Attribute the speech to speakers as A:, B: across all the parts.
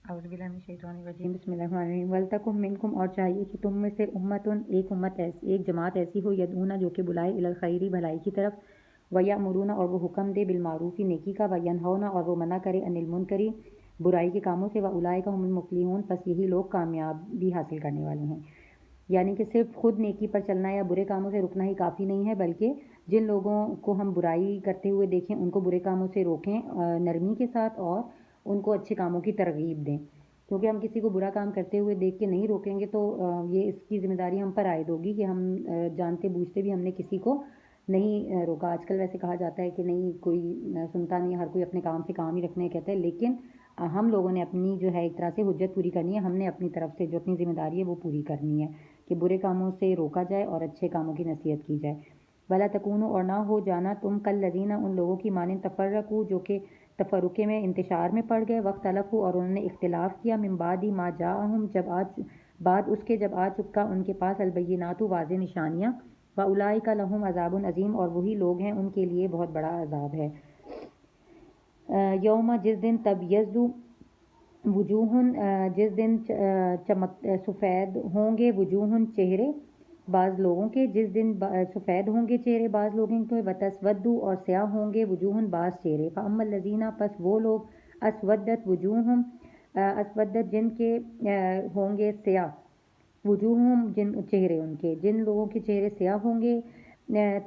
A: اعوذ باللہ من الشیطان الرجیم بسم اللہ الرحمن الرحیم ولتکم منکم اور چاہیے کہ تم میں سے امتن ایک امت ایسی ایک جماعت ایسی ہو یدعون جو کہ بلائے الی الخیری بھلائی کی طرف ویأمرون اور وہ حکم دے بالمعروف نیکی کا وینہون اور وہ منع کرے عن المنکر برائی کے کاموں سے واولئک هم المفلحون پس یہی لوگ کامیابی حاصل کرنے والے ہیں۔ یعنی کہ صرف خود نیکی پر چلنا یا برے کاموں سے رکنا ہی کافی نہیں ہے بلکہ جن لوگوں کو ہم برائی کرتے ہوئے دیکھیں ان کو برے کاموں سے روکیں نرمی کے ساتھ اور ان کو اچھے کاموں کی ترغیب دیں، کیونکہ ہم کسی کو برا کام کرتے ہوئے دیکھ کے نہیں روکیں گے تو یہ اس کی ذمہ داری ہم پر عائد ہوگی کہ ہم جانتے بوجھتے بھی ہم نے کسی کو نہیں روکا۔ آج کل ویسے کہا جاتا ہے کہ نہیں کوئی سنتا نہیں، ہر کوئی اپنے کام سے کام ہی رکھنے کہتے ہیں، لیکن ہم لوگوں نے اپنی جو ہے ایک طرح سے حجت پوری کرنی ہے، ہم نے اپنی طرف سے جو اپنی ذمہ داری ہے وہ پوری کرنی ہے کہ برے کاموں سے روکا جائے اور اچھے کاموں کی نصیحت کی جائے۔ ولا تکونوا اور نہ ہو جانا تم کالذین ان لوگوں کی مانند تفرقوا جو کہ تفرقے میں انتشار میں پڑ گئے، واختلفوا اور انہوں نے اختلاف کیا من بعد ما جاءہم بعد اس کے جب آ چکا ان کے پاس البینات واضح نشانیاں، واولئک لہم عذاب عظیم اور وہی لوگ ہیں ان کے لیے بہت بڑا عذاب ہے۔ یوم جس دن تبیض وجوہ جس دن سفید ہوں گے وجوہ چہرے بعض لوگوں کے، جس دن سفید ہوں گے چہرے بعض لوگوں کے، وتسود اور سیاہ ہوں گے وجوہ بعض چہرے، فاما الذین پس وہ لوگ اسودت وجوہہم اسودت جن کے ہوں گے سیاہ وجوہہم جن چہرے ان کے، جن لوگوں کے چہرے سیاہ ہوں گے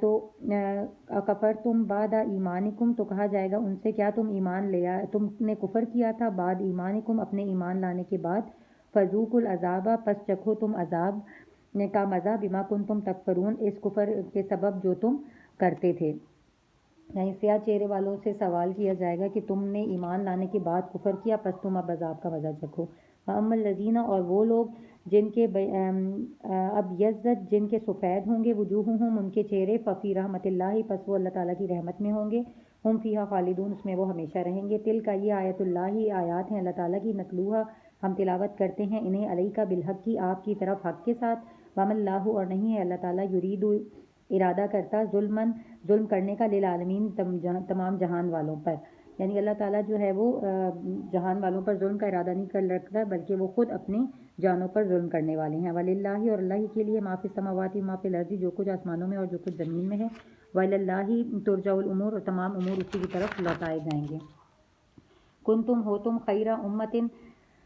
A: تو کفرتم بعد ایمانکم تو کہا جائے گا ان سے کیا تم ایمان لیا تم نے کفر کیا تھا بعد ایمانکم اپنے ایمان لانے کے بعد، فذوقوا العذاب پس چکھو تم عذاب کا مزہ بما کنتم تکفرون اس کفر کے سبب جو تم کرتے تھے۔ یعنی سیاہ چہرے والوں سے سوال کیا جائے گا کہ تم نے ایمان لانے کے بعد کفر کیا پس تم اب عذاب کا مزہ چکھو۔ وَأَمَّا الَّذِينَ اور وہ لوگ جن کے ابیضت جن کے سفید ہوں گے وجوہہم ان کے چہرے ففی رحمت اللہ پس وہ اللہ تعالیٰ کی رحمت میں ہوں گے، ہم فیہا خالدون اس میں وہ ہمیشہ رہیں گے۔ تلک یہ آیت اللہ آیات ہیں اللہ تعالیٰ کی نتلوہا ہم تلاوت کرتے ہیں انہیں علیک بالحق کی آپ کی طرف حق کے ساتھ، وما اللہ اور نہیں ہے اللہ تعالیٰ یرید ارادہ کرتا ظلم کرنے کا للعالمین تمام جہان والوں پر، یعنی اللہ تعالیٰ جو ہے وہ جہان والوں پر ظلم کا ارادہ نہیں کر رکھتا بلکہ وہ خود اپنی جانوں پر ظلم کرنے والے ہیں۔ وللہ اور اللہ کے لیے ما فی السماوات ما فی الارض جو کچھ آسمانوں میں اور جو کچھ زمین میں ہے، واللہ ترجع الامور اور تمام امور اسی کی طرف لوٹائے جائیں گے۔ کنتم ہو تم خیر امت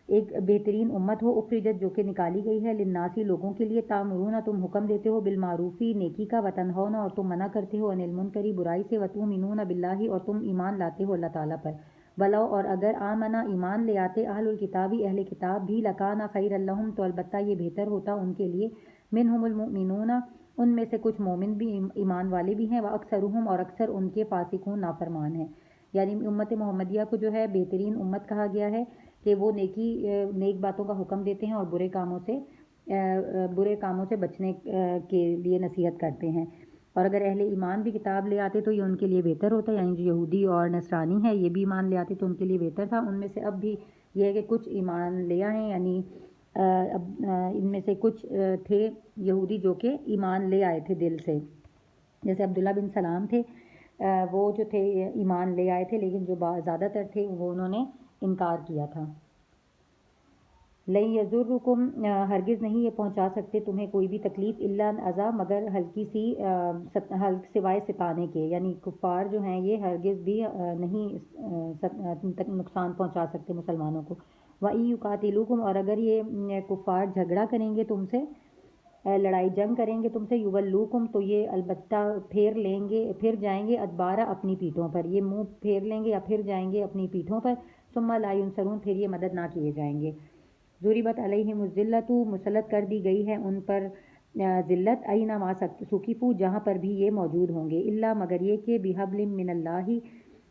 A: ایک بہترین امت ہو اخرجت جو کہ نکالی گئی ہے للناس لوگوں کے لیے، تامرون تم حکم دیتے ہو بالمعروفی نیکی کا، وتنہون اور تم منع کرتے ہو عن المنکر برائی سے، وتؤمنون باللہ اور تم ایمان لاتے ہو اللہ تعالیٰ پر، ولو اور اگر آمنا ایمان لے آتے اہل الکتابی اہل کتاب بھی لکان خیر لہم تو البتہ یہ بہتر ہوتا ان کے لیے، منہم المؤمنون ان میں سے کچھ مومن بھی ایمان والے بھی ہیں، واکثرہم اور اکثر ان کے فاسقون نافرمان ہیں۔ یعنی امت محمدیہ کو جو ہے بہترین امت کہا گیا ہے کہ وہ نیک باتوں کا حکم دیتے ہیں اور برے کاموں سے بچنے کے لیے نصیحت کرتے ہیں، اور اگر اہل ایمان بھی کتاب لے آتے تو یہ ان کے لیے بہتر ہوتا ہے، یعنی جو یہودی اور نصرانی ہے یہ بھی ایمان لے آتے تو ان کے لیے بہتر تھا۔ ان میں سے اب بھی یہ ہے کہ کچھ ایمان لے آئے، یعنی ان میں سے کچھ تھے یہودی جو کہ ایمان لے آئے تھے دل سے، جیسے عبداللہ بن سلام تھے، وہ جو تھے ایمان لے آئے تھے لیکن جو زیادہ تر تھے وہ انہوں نے انکار کیا تھا۔ لن یضرکم ہرگز نہیں یہ پہنچا سکتے تمہیں کوئی بھی تکلیف الا اذى مگر ہلکی سی سوائے ستانے کے، یعنی کفار جو ہیں یہ ہرگز بھی نہیں نقصان پہنچا سکتے مسلمانوں کو۔ وَإِن يُقَاتِلُوكُمْ اور اگر یہ کفار جھگڑا کریں گے تم سے، لڑائی جنگ کریں گے تم سے، یولوکم تو یہ البتہ پھر جائیں گے ادبارہ اپنی پیٹھوں پر، یہ منہ پھیر لیں گے یا پھر جائیں گے اپنی پیٹھوں پر، ثم لا ینصرون پھر یہ مدد نہ کیے جائیں گے۔ ضربت علیہم الذلۃ مسلط کر دی گئی ہے ان پر ذلت، اینما ثقفوا جہاں پر بھی یہ موجود ہوں گے، الا مگر یہ کہ بحبل من اللہ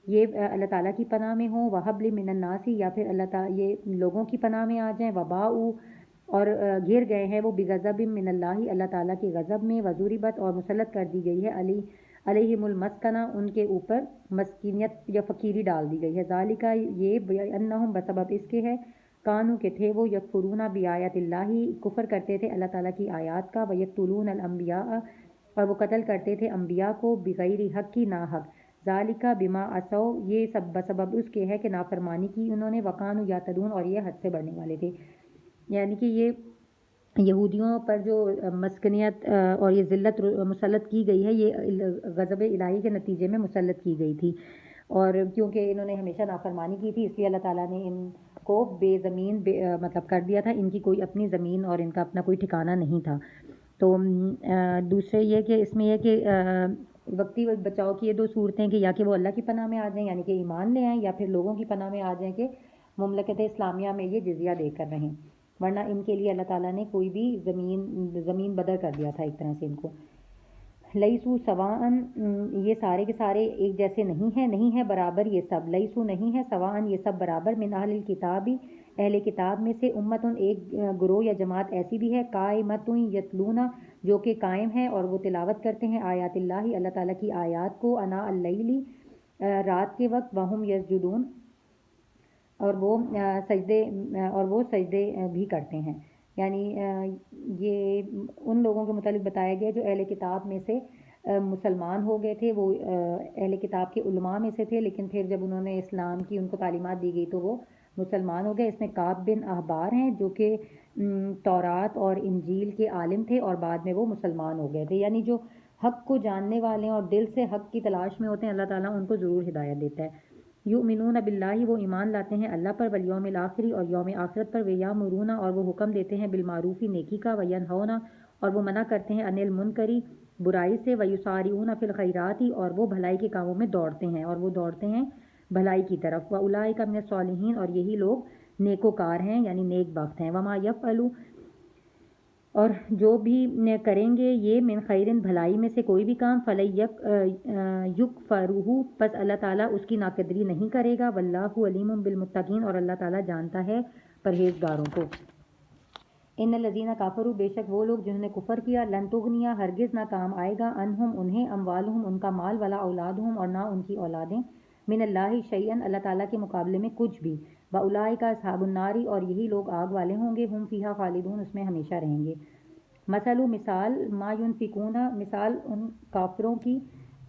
A: یہ اللہ تعالیٰ کی پناہ میں ہوں، وحبل من الناس یا پھر اللہ تعالیٰ یہ لوگوں کی پناہ میں آ جائیں، وباؤ اور گر گئے ہیں وہ بغضب من اللہ اللہ تعالیٰ کے غضب میں، وضربت اور مسلط کر دی گئی ہے علیہم المسکنہ ان کے اوپر مسکینیت یا فقیری ڈال دی گئی ہے، ذالک یہ بانہم بسبب اس کے ہے کانو کے تھے وہ یکفرون بآیات اللہ کفر کرتے تھے اللہ تعالیٰ کی آیات کا، ویقتلون الانبیاء اور وہ قتل کرتے تھے انبیاء کو بغیر حق کی نا حق، ذالکا بما عصوا، یہ سب بسبب اس کے ہے کہ نافرمانی کی انہوں نے، وکانوا یعتدون، اور یہ حد سے بڑھنے والے تھے. یعنی کہ یہ یہودیوں پر جو مسکنیت اور یہ ذلت مسلط کی گئی ہے، یہ غضب الہی کے نتیجے میں مسلط کی گئی تھی. اور کیونکہ انہوں نے ہمیشہ نافرمانی کی تھی، اس لیے اللہ تعالیٰ نے ان کو بے زمین مطلب کر دیا تھا. ان کی کوئی اپنی زمین اور ان کا اپنا کوئی ٹھکانہ نہیں تھا. تو دوسرے یہ کہ اس میں یہ کہ وقتی بچاؤ کی یہ دو صورتیں کہ یا کہ وہ اللہ کی پناہ میں آ جائیں یعنی کہ ایمان لے آئیں، یا پھر لوگوں کی پناہ میں آ جائیں کہ مملکت اسلامیہ میں یہ جزیہ دے کر رہیں، ورنہ ان کے لیے اللہ تعالیٰ نے کوئی بھی زمین بدر کر دیا تھا ایک طرح سے ان کو. لیسو سواءن، یہ سارے کے سارے ایک جیسے نہیں ہے برابر یہ سب. لیسو نہیں ہے سواءن یہ سب برابر، من اہل الکتاب، اہل کتاب میں سے، امتن ایک گروہ یا جماعت ایسی بھی ہے، قائمتن یتلون جو کہ قائم ہے اور وہ تلاوت کرتے ہیں، آیات اللہ اللہ تعالیٰ کی آیات کو، انا اللیل رات کے وقت، وہم یسجدون اور وہ سجدے بھی کرتے ہیں. یعنی یہ ان لوگوں کے متعلق بتایا گیا جو اہل کتاب میں سے مسلمان ہو گئے تھے. وہ اہل کتاب کے علماء میں سے تھے، لیکن پھر جب انہوں نے اسلام کی ان کو تعلیمات دی گئی تو وہ مسلمان ہو گئے. اس میں کعب بن احبار ہیں جو کہ تورات اور انجیل کے عالم تھے اور بعد میں وہ مسلمان ہو گئے تھے. یعنی جو حق کو جاننے والے ہیں اور دل سے حق کی تلاش میں ہوتے ہیں، اللہ تعالیٰ ان کو ضرور ہدایت دیتا ہے. یؤمنون باللہ، وہ ایمان لاتے ہیں اللہ پر، والیوم الآخر، اور یوم آخرت پر، ویامرون، اور وہ حکم دیتے ہیں بالمعروف نیکی کا، وینہون، اور وہ منع کرتے ہیں عن المنکر برائی سے، ویسارعون فی الخیرات، اور وہ بھلائی کے کاموں میں دوڑتے ہیں اور وہ دوڑتے ہیں بھلائی کی طرف. واولئک من الصالحین، اور یہی لوگ نیکوکار ہیں یعنی نیک بخت ہیں. وما یفعلوا، اور جو بھی کریں گے یہ من خیرن بھلائی میں سے کوئی بھی کام، یکفرہ، پس اللہ تعالیٰ اس کی ناقدری نہیں کرے گا. واللہ علیم بالمتقین، اور اللہ تعالیٰ جانتا ہے پرہیزگاروں کو. ان الذین کفروا، بے شک وہ لوگ جنہوں نے کفر کیا، لن تغنی، ہرگز نہ کام آئے گا، عنہم انہیں، اموالہم ان کا مال، ولا اولادہم اور نہ ان کی اولادیں، من اللہ شیئا اللہ تعالیٰ کے مقابلے میں کچھ بھی. واولئک اصحاب النار، اور یہی لوگ آگ والے ہوں گے، ہم فیہا خالدون، اس میں ہمیشہ رہیں گے. مثال ما ینفقون، مثال ان کافروں کی،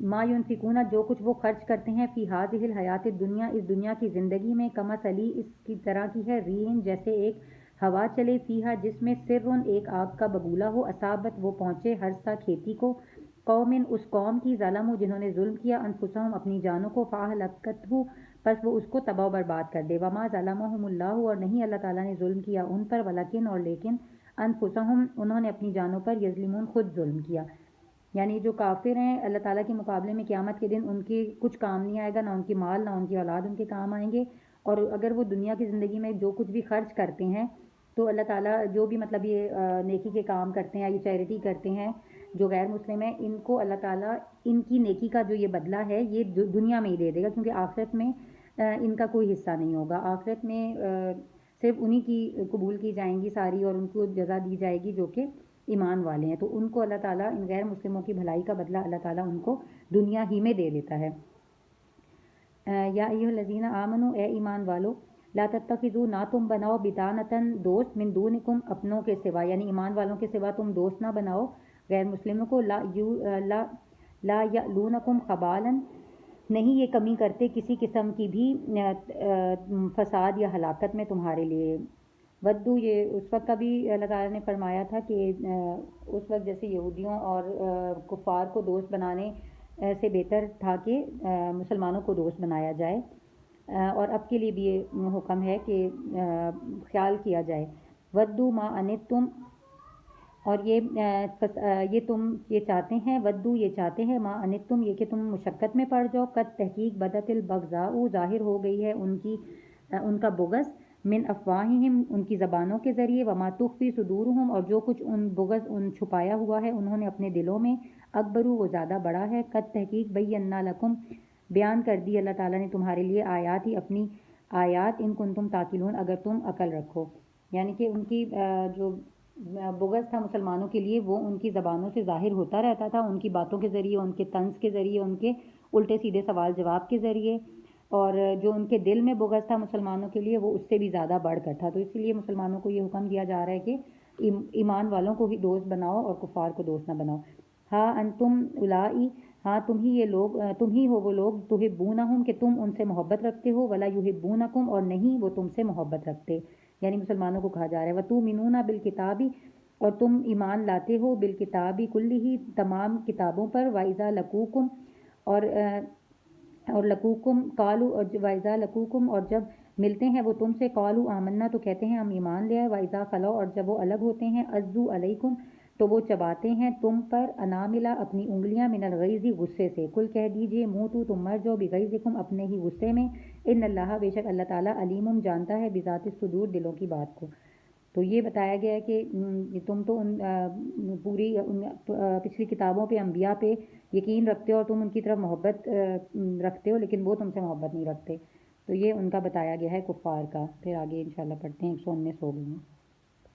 A: ما ینفقون جو کچھ وہ خرچ کرتے ہیں، فی ہذہ الحیات الدنیا، اس دنیا کی زندگی میں، کمثلی، اس کی طرح کی ہے، ریح، جیسے ایک ہوا چلے، فیہا جس میں، سرٌ ایک آگ کا بگولہ ہو، اصابت وہ پہنچے، ہرسا کھیتی کو، قوم اس قوم کی، ظلموا جنہوں نے ظلم کیا، انفسہم اپنی جانوں کو، فاہلکتہ پس وہ اس کو تباہ و برباد کر دے. وما ظلمہم اللہ، اور نہیں اللہ تعالیٰ نے ظلم کیا ان پر، ولکن اور لیکن، انفسہم انہوں نے اپنی جانوں پر، یظلمون خود ظلم کیا. یعنی جو کافر ہیں اللہ تعالیٰ کے مقابلے میں قیامت کے دن ان کے کچھ کام نہیں آئے گا، نہ ان کی مال نہ ان کی اولاد ان کے کام آئیں گے. اور اگر وہ دنیا کی زندگی میں جو کچھ بھی خرچ کرتے ہیں تو اللہ تعالیٰ جو بھی مطلب یہ نیکی کے کام کرتے ہیں، یہ چیریٹی کرتے ہیں جو غیر مسلم ہیں، ان کو اللہ تعالیٰ ان کی نیکی کا جو یہ بدلہ ہے یہ دنیا میں ہی دے دے گا، کیونکہ آخرت میں ان کا کوئی حصہ نہیں ہوگا. آخرت میں صرف انہی کی قبول کی جائیں گی ساری، اور ان کو جزا دی جائے گی جو کہ ایمان والے ہیں. تو ان کو اللہ تعالیٰ ان غیر مسلموں کی بھلائی کا بدلہ اللہ تعالیٰ ان کو دنیا ہی میں دے دیتا ہے. یا ایھا الذین آمنوا، اے ایمان والو، لا تتخذوا، نہ تم بناؤ، بطانۃ دوست، من دونکم اپنوں کے سوا، یعنی ایمان والوں کے سوا تم دوست نہ بناؤ غیر مسلموں کو. لا یألونکم خبالا، نہیں یہ کمی کرتے کسی قسم کی بھی فساد یا ہلاکت میں تمہارے لیے. ودو، یہ اس وقت کا بھی اللہ تعالیٰ نے فرمایا تھا کہ اس وقت جیسے یہودیوں اور کفار کو دوست بنانے سے بہتر تھا کہ مسلمانوں کو دوست بنایا جائے، اور اب کے لیے بھی یہ حکم ہے کہ خیال کیا جائے. ودو ما انتم، اور یہ تم یہ چاہتے ہیں، ودو یہ چاہتے ہیں، ما انتم یہ کہ تم مشقت میں پڑ جاؤ، قد تحقیق بدت البغضاء ظاہر ہو گئی ہے ان کا بغض، من افواہہم ان کی زبانوں کے ذریعے، وما تخفی صدورہم اور جو کچھ ان بغض ان چھپایا ہوا ہے انہوں نے اپنے دلوں میں، اکبرو وہ زیادہ بڑا ہے، قد تحقیق بینا لکم بیان کر دی اللہ تعالیٰ نے تمہارے لیے، آیات ہی اپنی آیات، ان کنتم تعقلون اگر تم عقل رکھو. یعنی کہ ان کی جو بغض تھا مسلمانوں کے لیے وہ ان کی زبانوں سے ظاہر ہوتا رہتا تھا، ان کی باتوں کے ذریعے، ان کے طنز کے ذریعے، ان کے الٹے سیدھے سوال جواب کے ذریعے، اور جو ان کے دل میں بغض تھا مسلمانوں کے لیے وہ اس سے بھی زیادہ بڑھ کر تھا. تو اسی لیے مسلمانوں کو یہ حکم دیا جا رہا ہے کہ ایمان والوں کو ہی دوست بناؤ اور کفار کو دوست نہ بناؤ. ہاں انتم الائی، ہاں تم ہی ہو وہ لوگ تحبونہم کہ تم ان سے محبت رکھتے ہو، ولا یحبونکم اور نہیں وہ تم سے محبت رکھتے، یعنی مسلمانوں کو کہا جا رہا ہے وتؤمنون بالکتاب اور تم ایمان لاتے ہو بالکتاب کلہ تمام کتابوں پر، وَإِذَا لَقُوكُمْ اور لقوکم قالو اور وَإِذَا لَقُوكُمْ اور جب ملتے ہیں وہ تم سے قالو آمنا تو کہتے ہیں ہم ایمان لے آئے، وَإِذَا خَلَوْا اور جب وہ الگ ہوتے ہیں عَضُّوا عَلَيْكُمْ تو وہ چباتے ہیں تم پر اناملہ اپنی انگلیاں من الغیظ غصے سے، کل کہہ دیجئے موتو تم مر جاؤ بغیظکم اپنے ہی غصے میں، ان اللہ بے شک اللہ تعالیٰ علیم جانتا ہے بذات الصدور دلوں کی بات کو۔ تو یہ بتایا گیا ہے کہ تم تو پوری پچھلی کتابوں پہ انبیاء پہ یقین رکھتے ہو اور تم ان کی طرف محبت رکھتے ہو، لیکن وہ تم سے محبت نہیں رکھتے، تو یہ ان کا بتایا گیا ہے کفار کا۔ پھر آگے انشاءاللہ پڑھتے ہیں، 119 ہو گئی ہیں۔